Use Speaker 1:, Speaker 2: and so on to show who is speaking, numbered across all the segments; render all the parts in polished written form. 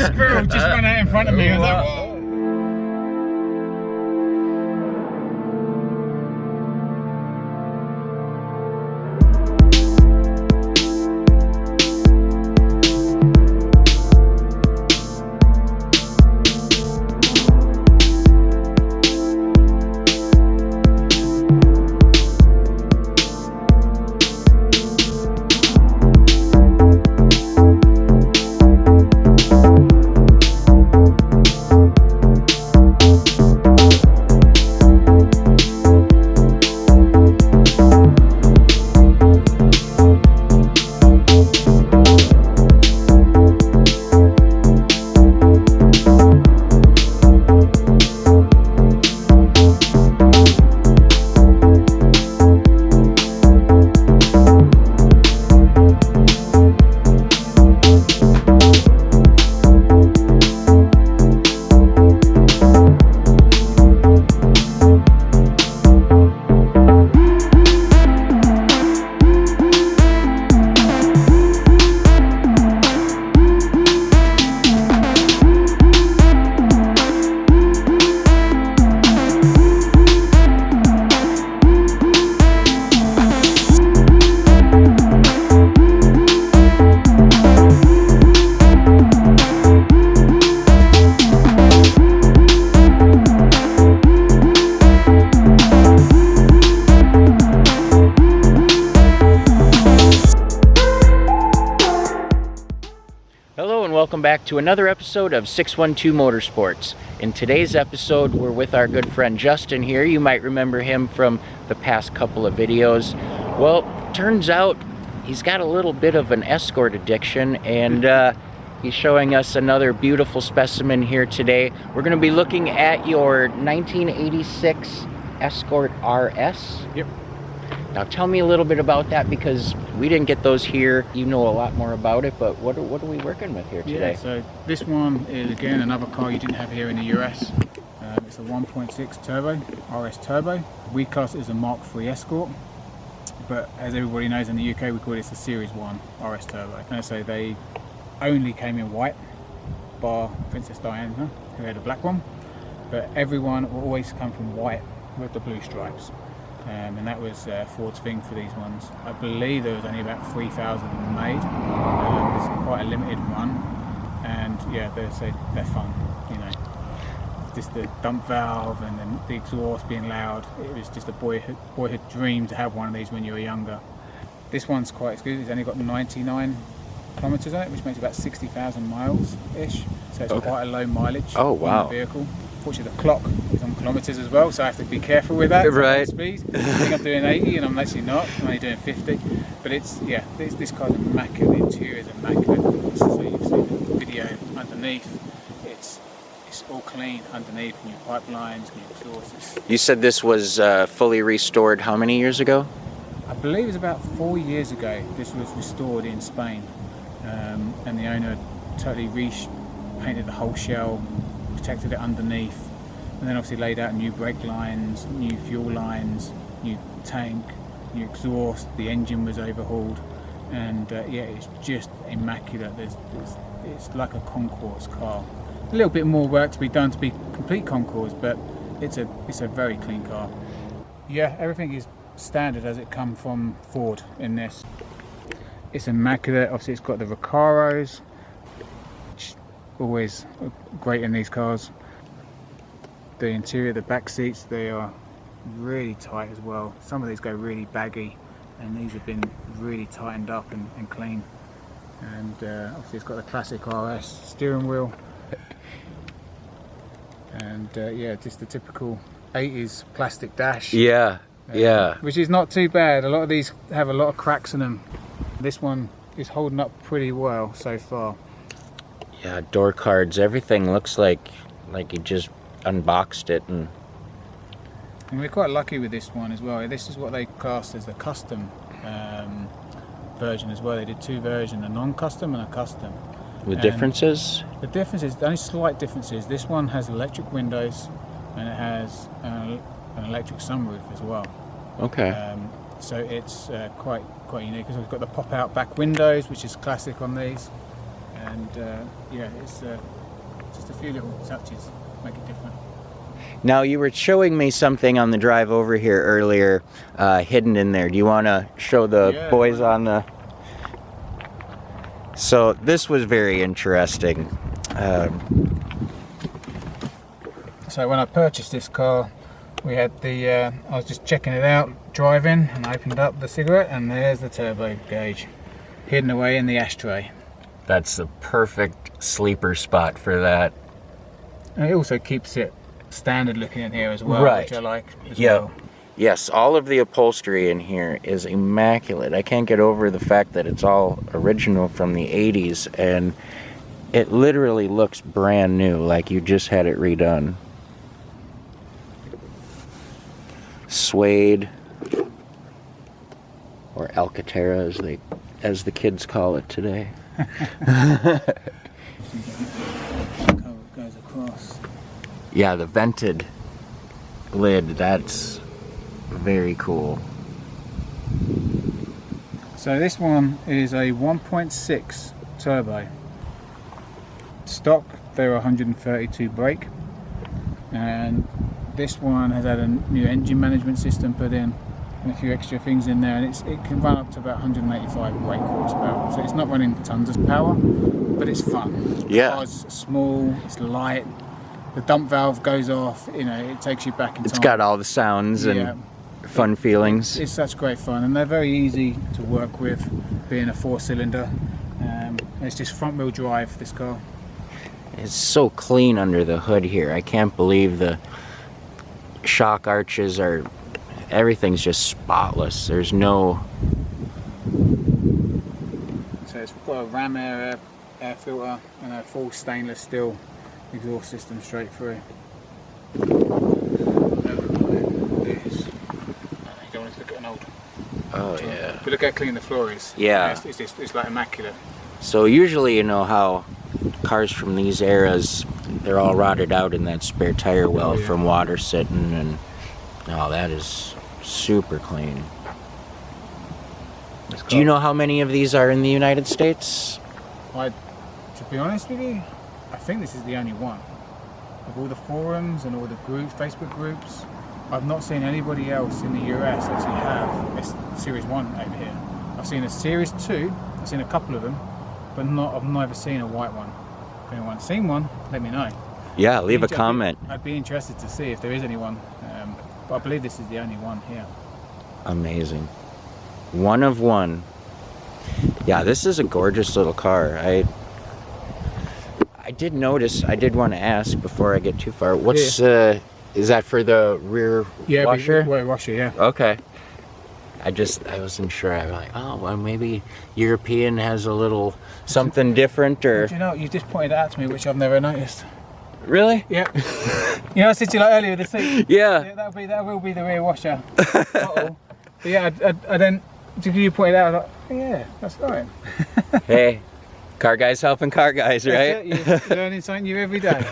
Speaker 1: Squirrel just ran out in front of me. I was like, whoa.
Speaker 2: Welcome back to another episode of 612 Motorsports. In today's episode, we're with our good friend Justin here. You might remember him from the past couple of videos. Well, turns out he's got a little bit of an Escort addiction, and he's showing us another beautiful specimen here today. We're going to be looking at your 1986 Escort RS.
Speaker 1: Yep.
Speaker 2: Now tell me a little bit about that, because we didn't get those here. You know a lot more about it, but what are we working with here today?
Speaker 1: Yeah, so this one is again another car you didn't have here in the US. It's a 1.6 turbo, RS Turbo. We class it as a Mark III Escort, but as everybody knows in the UK we call this a Series 1 RS Turbo. And so they only came in white, bar Princess Diana, who had a black one, but everyone will always come from white with the blue stripes. And that was Ford's thing for these ones. I believe there was only about 3,000 made. It's quite a limited run, and yeah, they're fun. You know, just the dump valve and then the exhaust being loud. It was just a boyhood dream to have one of these when you were younger. This one's quite exclusive. It's only got 99 kilometers on it, which makes about 60,000 miles ish. So it's quite a low mileage.
Speaker 2: Oh wow!
Speaker 1: On the vehicle. Fortunately, the clock is on kilometers as well, so I have to be careful with that.
Speaker 2: Right.
Speaker 1: Speed. I think I'm doing 80, and I'm actually not. I'm only doing 50. But it's this car's immaculate. The interior is immaculate. So you've seen the video underneath. It's all clean underneath. New pipelines, new exhausts.
Speaker 2: You said this was fully restored how many years ago?
Speaker 1: I believe it was about 4 years ago. This was restored in Spain, and the owner totally painted the whole shell, protected it underneath, and then obviously laid out new brake lines, new fuel lines, new tank, new exhaust. The engine was overhauled, and yeah, it's just immaculate. It's like a concours car. A little bit more work to be done to be complete concours, but it's a very clean car. Yeah, everything is standard as it come from Ford in this. It's immaculate. Obviously, it's got the Recaros. Always great in these cars. The interior, the back seats, they are really tight as well. Some of these go really baggy, and these have been really tightened up and clean. And obviously it's got the classic RS steering wheel, and yeah, just the typical 80s plastic dash.
Speaker 2: Yeah, yeah.
Speaker 1: Which is not too bad. A lot of these have a lot of cracks in them. This one is holding up pretty well so far.
Speaker 2: Yeah, door cards, everything looks like you just unboxed it. And
Speaker 1: we're quite lucky with this one as well. This is what they class as the custom version as well. They did two versions, a non-custom and a custom.
Speaker 2: The differences?
Speaker 1: The differences, the only slight differences, this one has electric windows and it has an electric sunroof as well.
Speaker 2: Okay.
Speaker 1: So it's quite unique. So we've got the pop-out back windows, which is classic on these. and yeah, it's just a few little touches make it different.
Speaker 2: Now, you were showing me something on the drive over here earlier, hidden in there. Do you want to show the boys on the... So this was very interesting.
Speaker 1: So when I purchased this car, we had the, I was just checking it out, driving, and I opened up the cigarette, and there's the turbo gauge, hidden away in the ashtray.
Speaker 2: That's the perfect sleeper spot for that.
Speaker 1: And it also keeps it standard looking in here as well,
Speaker 2: right,
Speaker 1: which I like as well.
Speaker 2: Yes, all of the upholstery in here is immaculate. I can't get over the fact that it's all original from the 80s, and it literally looks brand new, like you just had it redone. Suede, or Alcantara as the kids call it today.
Speaker 1: Goes across.
Speaker 2: Yeah, the vented lid, that's very cool.
Speaker 1: So this one is a 1.6 turbo. Stock, they're 132 brake, and this one has had a new engine management system put in and a few extra things in there, and it can run up to about 185 brake horsepower. So it's not running tons of power, but it's fun.
Speaker 2: Yeah.
Speaker 1: The car's small, it's light. The dump valve goes off, you know, it takes you back in time.
Speaker 2: It's got all the sounds and fun feelings.
Speaker 1: It's such great fun, and they're very easy to work with, being a 4-cylinder. It's just front wheel drive, this car.
Speaker 2: It's so clean under the hood here. I can't believe the shock arches are, everything's just spotless. There's no...
Speaker 1: So it's got a ram air filter and a full stainless steel exhaust system straight through. You don't want to look at an old...
Speaker 2: Oh yeah.
Speaker 1: But look how clean the floor is.
Speaker 2: Yeah.
Speaker 1: It's like immaculate.
Speaker 2: So usually, you know how cars from these eras, they're all rotted out in that spare tire well from water sitting, and that is super clean. Do you know how many of these are in the United States?
Speaker 1: To be honest with you, I think this is the only one. Of all the forums and all the groups, Facebook groups, I've not seen anybody else in the US actually have a Series 1 over here. I've seen a Series 2, I've seen a couple of them, but I've never seen a white one. If anyone's seen one, let me know.
Speaker 2: Yeah, leave a comment.
Speaker 1: I'd be interested to see if there is anyone, but I believe this is the only one here.
Speaker 2: Amazing. One of one. Yeah, this is a gorgeous little car. I did notice, I did want to ask before I get too far, what's, is that for the rear washer?
Speaker 1: Rear washer, yeah.
Speaker 2: Okay. I wasn't sure. I'm like, oh, well, maybe European has a little something different, or...
Speaker 1: Do you know, you just pointed that out to me, which I've never noticed.
Speaker 2: Really?
Speaker 1: Yeah. You know, I said to you like earlier, the seat.
Speaker 2: Yeah.
Speaker 1: That will be the rear washer. Uh-oh. But yeah, I then, you pointed out, I was like, yeah, that's right.
Speaker 2: Hey, car guys helping car guys, right?
Speaker 1: You're learning something new every day.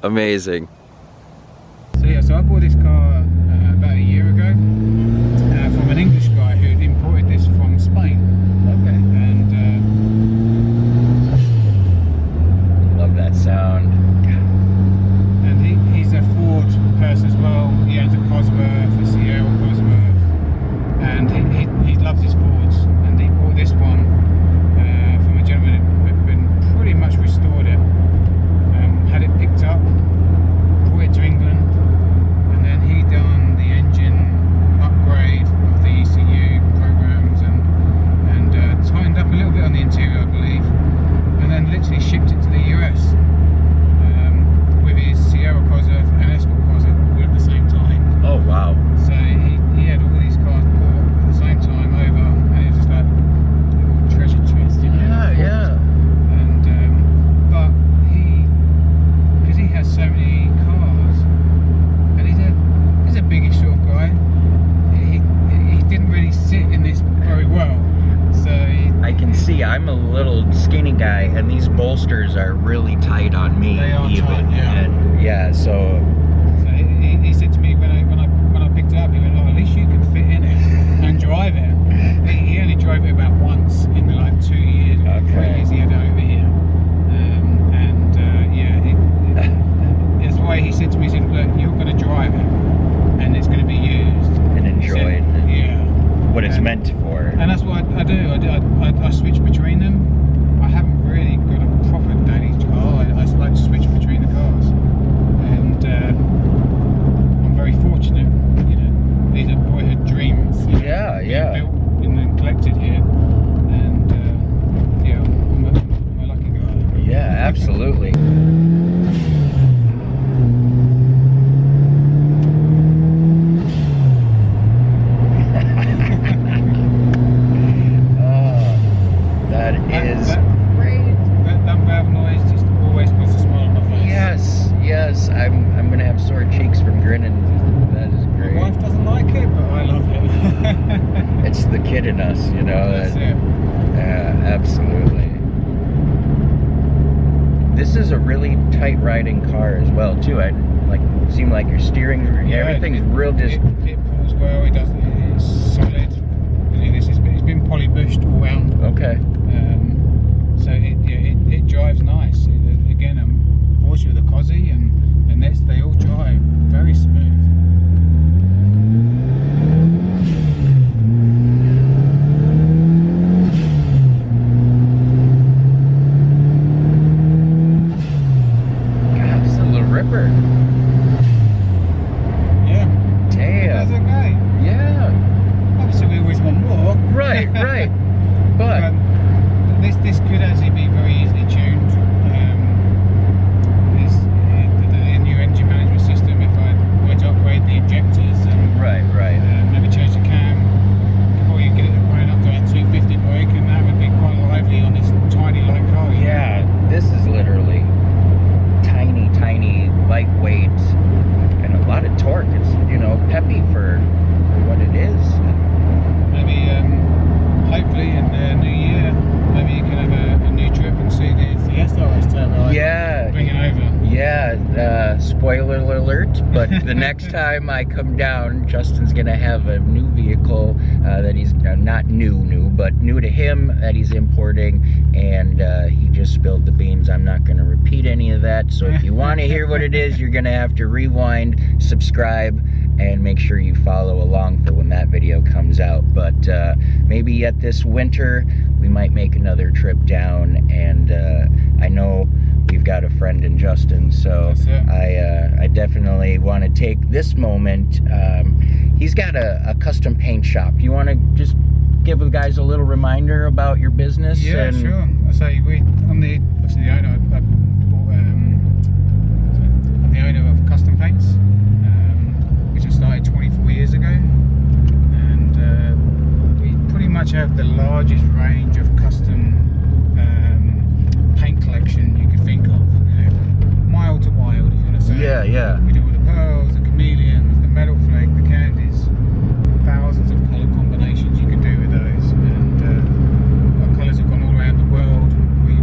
Speaker 2: Amazing.
Speaker 1: So I bought this car about a year ago from an English guy who had imported this from Spain.
Speaker 2: Okay.
Speaker 1: And
Speaker 2: love that sound.
Speaker 1: And he's a Ford person as well. He owns a Cosworth, a Sierra Cosworth, and he loves his Fords. And he bought this one from a gentleman who had been pretty much restored it, had it picked up, brought it to England. He done the engine upgrade of the ECU programs and tightened up a little bit on the interior, I believe, and then literally shipped it to the US with his Sierra Cosworth and Escort Cosworth all at the same time.
Speaker 2: Oh wow. So
Speaker 1: he had all these cars bought at the same time over, and it was just like a little treasure chest, you know.
Speaker 2: Yeah.
Speaker 1: And but because he has so many cars, and he's a biggish sort of guy. He didn't really sit in this very well, so
Speaker 2: I can see I'm a little skinny guy, and these bolsters are really tight on me.
Speaker 1: They are
Speaker 2: even.
Speaker 1: tight, yeah.
Speaker 2: And yeah, so
Speaker 1: he said to me when I picked it up, he went, "Oh, at least you can fit in it and drive it." He only drove it about once in the 2 years, 3 years he had it over here. And that's what I do. I switch between them. I haven't really got a proper daily car. I just like to switch between the cars, and I'm very fortunate. You know, these are boyhood dreams. You know,
Speaker 2: Yeah.
Speaker 1: built and then collected here, and yeah, I'm a lucky guy.
Speaker 2: Yeah, absolutely. Yes, I'm gonna have sore cheeks from grinning. That is great.
Speaker 1: My wife doesn't like it, but I love it.
Speaker 2: It's the kid in us, you know.
Speaker 1: That's it.
Speaker 2: Yeah, absolutely. This is a really tight riding car as well, too. I seem like your steering, everything's real.
Speaker 1: It pulls well. It does. It's solid. It's been polybushed all round.
Speaker 2: Okay.
Speaker 1: So it drives nice. Again, I'm fortunate with the Cozzy and they all drive very smooth.
Speaker 2: God, this is a little ripper.
Speaker 1: Yeah.
Speaker 2: Damn.
Speaker 1: That's okay.
Speaker 2: Yeah.
Speaker 1: Obviously, we always want more.
Speaker 2: Right. But
Speaker 1: this could actually be very easily tuned. The new engine management system, if I were to upgrade the injectors and
Speaker 2: right.
Speaker 1: maybe change the cam, before you get it running up to a 250 brake, and that would be quite lively on this tiny light car.
Speaker 2: Yeah, this is literally tiny, lightweight, and a lot of torque. It's, you know, peppy for what it is.
Speaker 1: Maybe hopefully in the new year, maybe you can have a new trip and see the Fiesta RS Turbo.
Speaker 2: Yeah.
Speaker 1: Bring it over.
Speaker 2: Yeah, spoiler alert, but the next time I come down, Justin's gonna have a new vehicle that he's not new, but new to him, that he's importing, and he just spilled the beans. I'm not gonna repeat any of that, so if you want to hear what it is, you're gonna have to rewind, subscribe, and make sure you follow along for when that video comes out. But maybe yet this winter we might make another trip down, and I know we've got a friend in Justin, so I definitely want to take this moment. He's got a custom paint shop. You want to just give the guys a little reminder about your business?
Speaker 1: Yeah, sure. I say I'm obviously the owner. I'm the owner of Custom Paints, which I started 24 years ago, and we pretty much have the largest range of custom paint collection you could think of. You know, mild to wild, if you want to say.
Speaker 2: Yeah.
Speaker 1: We do all the pearls, the chameleons, the metal flake, the candies, thousands of colour combinations you can do with those, and our colours have gone all around the world.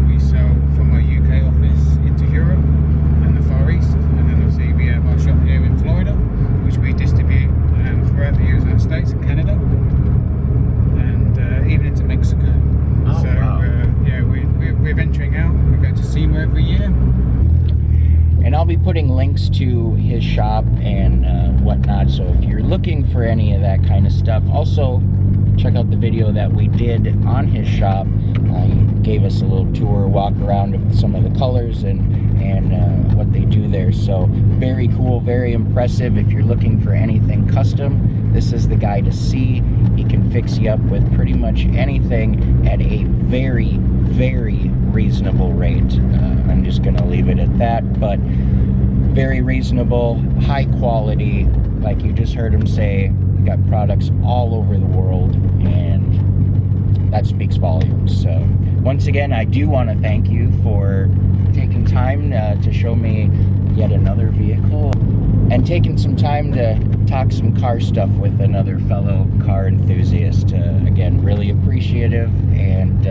Speaker 1: We sell from our UK office into Europe and the Far East, and then obviously we have our shop here in Florida, which we distribute throughout the United States and Canada, and even into Mexico.
Speaker 2: Oh,
Speaker 1: so
Speaker 2: wow.
Speaker 1: yeah, we're venturing out. We go to SEMA every year.
Speaker 2: And I'll be putting links to his shop and whatnot, so if you're looking for any of that kind of stuff, also check out the video that we did on his shop. He gave us a little tour, walk around with some of the colors and what they do there. So very cool, very impressive. If you're looking for anything custom, this is the guy to see. He can fix you up with pretty much anything at a very reasonable rate. I'm just gonna leave it at that, but very reasonable, high quality. Like you just heard him say, we got products all over the world, and that speaks volumes. So once again, I do want to thank you for taking time to show me yet another vehicle and taking some time to talk some car stuff with another fellow car enthusiast. Again, really appreciative, and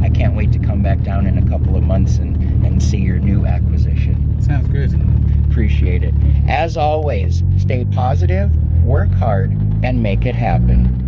Speaker 2: I can't wait to come back down in a couple of months and see your new acquisition.
Speaker 1: Sounds good.
Speaker 2: Appreciate it. As always, stay positive, work hard, and make it happen.